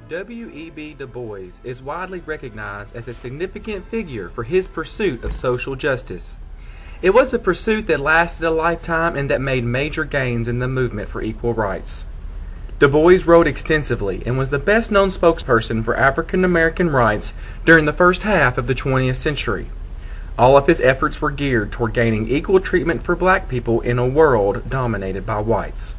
W.E.B. Du Bois is widely recognized as a significant figure for his pursuit of social justice. It was a pursuit that lasted a lifetime and that made major gains in the movement for equal rights. Du Bois wrote extensively and was the best-known spokesperson for African American rights during the first half of the 20th century. All of his efforts were geared toward gaining equal treatment for black people in a world dominated by whites.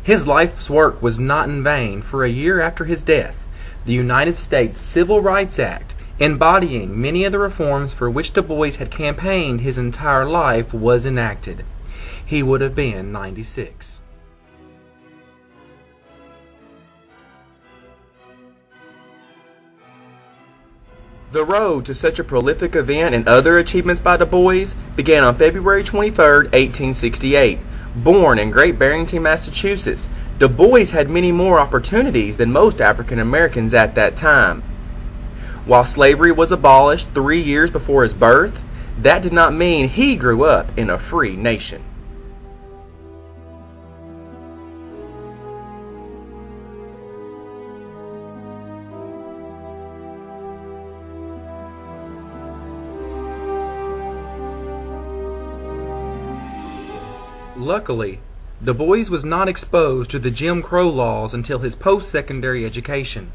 His life's work was not in vain, for a year after his death, the United States Civil Rights Act, embodying many of the reforms for which Du Bois had campaigned his entire life, was enacted. He would have been 96. The road to such a prolific event and other achievements by Du Bois began on February 23, 1868. Born in Great Barrington, Massachusetts, Du Bois had many more opportunities than most African Americans at that time. While slavery was abolished 3 years before his birth, that did not mean he grew up in a free nation. Luckily, Du Bois was not exposed to the Jim Crow laws until his post-secondary education.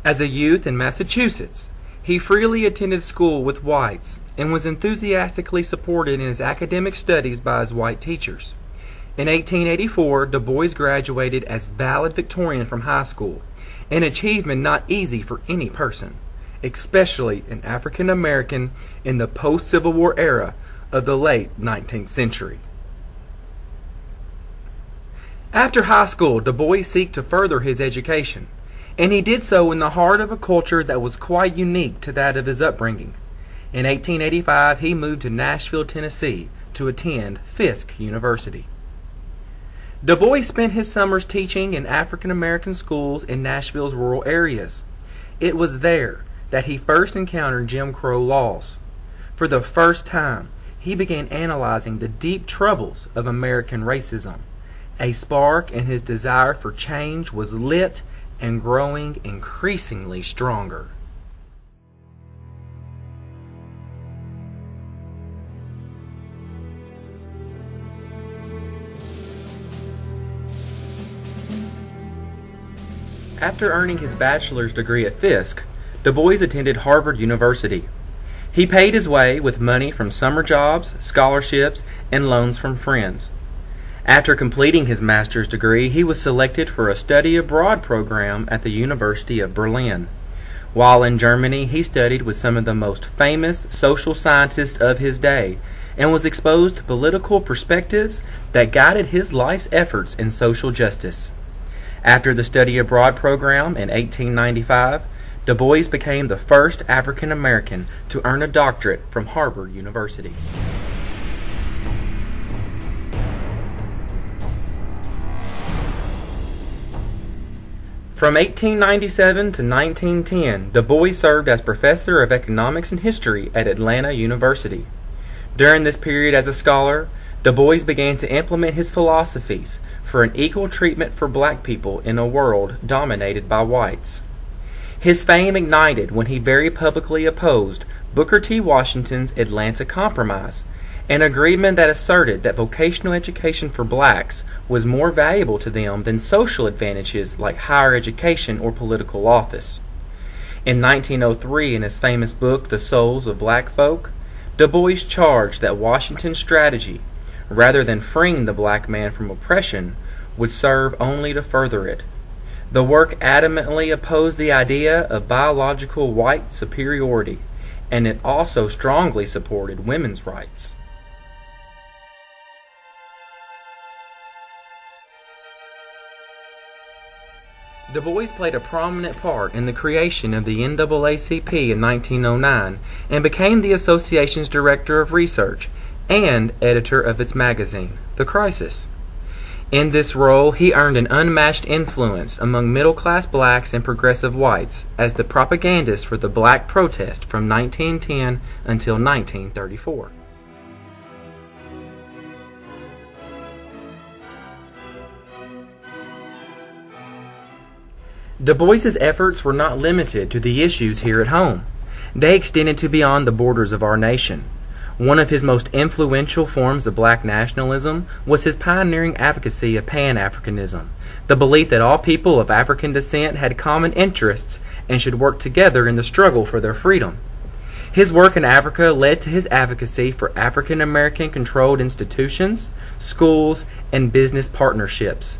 As a youth in Massachusetts, he freely attended school with whites and was enthusiastically supported in his academic studies by his white teachers. In 1884, Du Bois graduated as valedictorian from high school, an achievement not easy for any person, especially an African American in the post-Civil War era of the late 19th century. After high school, Du Bois sought to further his education, and he did so in the heart of a culture that was quite unique to that of his upbringing. In 1885, he moved to Nashville, Tennessee, to attend Fisk University. Du Bois spent his summers teaching in African American schools in Nashville's rural areas. It was there that he first encountered Jim Crow laws. For the first time, he began analyzing the deep troubles of American racism. A spark in his desire for change was lit and growing increasingly stronger. After earning his bachelor's degree at Fisk, Du Bois attended Harvard University. He paid his way with money from summer jobs, scholarships, and loans from friends. After completing his master's degree, he was selected for a study abroad program at the University of Berlin. While in Germany, he studied with some of the most famous social scientists of his day and was exposed to political perspectives that guided his life's efforts in social justice. After the study abroad program in 1895, Du Bois became the first African American to earn a doctorate from Harvard University. From 1897 to 1910, Du Bois served as professor of economics and history at Atlanta University. During this period as a scholar, Du Bois began to implement his philosophies for an equal treatment for black people in a world dominated by whites. His fame ignited when he very publicly opposed Booker T. Washington's Atlanta Compromise, an agreement that asserted that vocational education for blacks was more valuable to them than social advantages like higher education or political office. In 1903, in his famous book, The Souls of Black Folk, Du Bois charged that Washington's strategy, rather than freeing the black man from oppression, would serve only to further it. The work adamantly opposed the idea of biological white superiority, and it also strongly supported women's rights. Du Bois played a prominent part in the creation of the NAACP in 1909 and became the association's director of research and editor of its magazine, The Crisis. In this role, he earned an unmatched influence among middle-class blacks and progressive whites as the propagandist for the black protest from 1910 until 1934. Du Bois's efforts were not limited to the issues here at home. They extended to beyond the borders of our nation. One of his most influential forms of black nationalism was his pioneering advocacy of Pan-Africanism, the belief that all people of African descent had common interests and should work together in the struggle for their freedom. His work in Africa led to his advocacy for African American controlled institutions, schools, and business partnerships,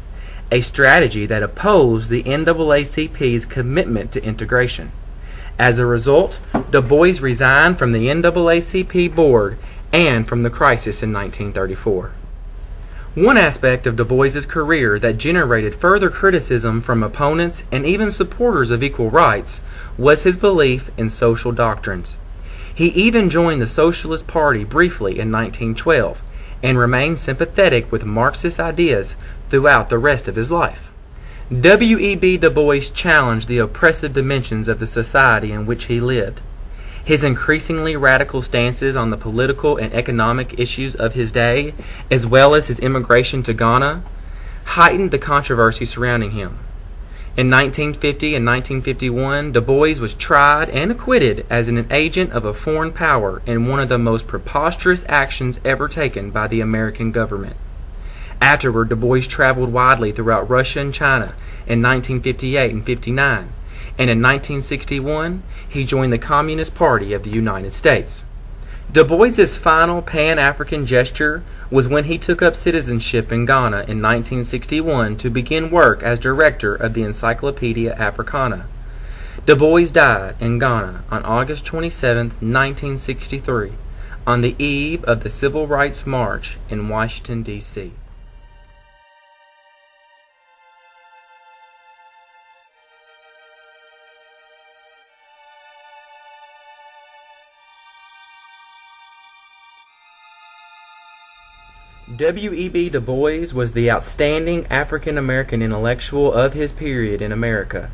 a strategy that opposed the NAACP's commitment to integration. As a result, Du Bois resigned from the NAACP board and from the crisis in 1934. One aspect of Du Bois's career that generated further criticism from opponents and even supporters of equal rights was his belief in social doctrines. He even joined the Socialist Party briefly in 1912 and remained sympathetic with Marxist ideas throughout the rest of his life. W.E.B. Du Bois challenged the oppressive dimensions of the society in which he lived. His increasingly radical stances on the political and economic issues of his day, as well as his immigration to Ghana, heightened the controversy surrounding him. In 1950 and 1951, Du Bois was tried and acquitted as an agent of a foreign power in one of the most preposterous actions ever taken by the American government. Afterward, Du Bois traveled widely throughout Russia and China in 1958 and 59, and in 1961 he joined the Communist Party of the United States. Du Bois's final Pan-African gesture was when he took up citizenship in Ghana in 1961 to begin work as director of the Encyclopedia Africana. Du Bois died in Ghana on August 27, 1963, on the eve of the Civil Rights March in Washington, D.C. W.E.B. Du Bois was the outstanding African-American intellectual of his period in America.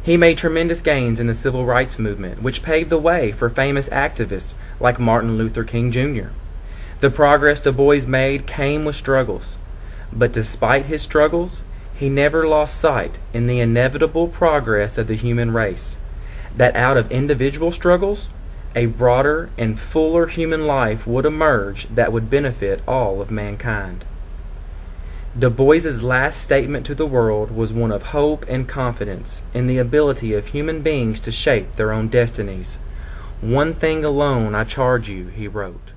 He made tremendous gains in the civil rights movement, which paved the way for famous activists like Martin Luther King Jr. The progress Du Bois made came with struggles, but despite his struggles, he never lost sight in the inevitable progress of the human race, that out of individual struggles, a broader and fuller human life would emerge that would benefit all of mankind. Du Bois's last statement to the world was one of hope and confidence in the ability of human beings to shape their own destinies. "One thing alone I charge you," he wrote.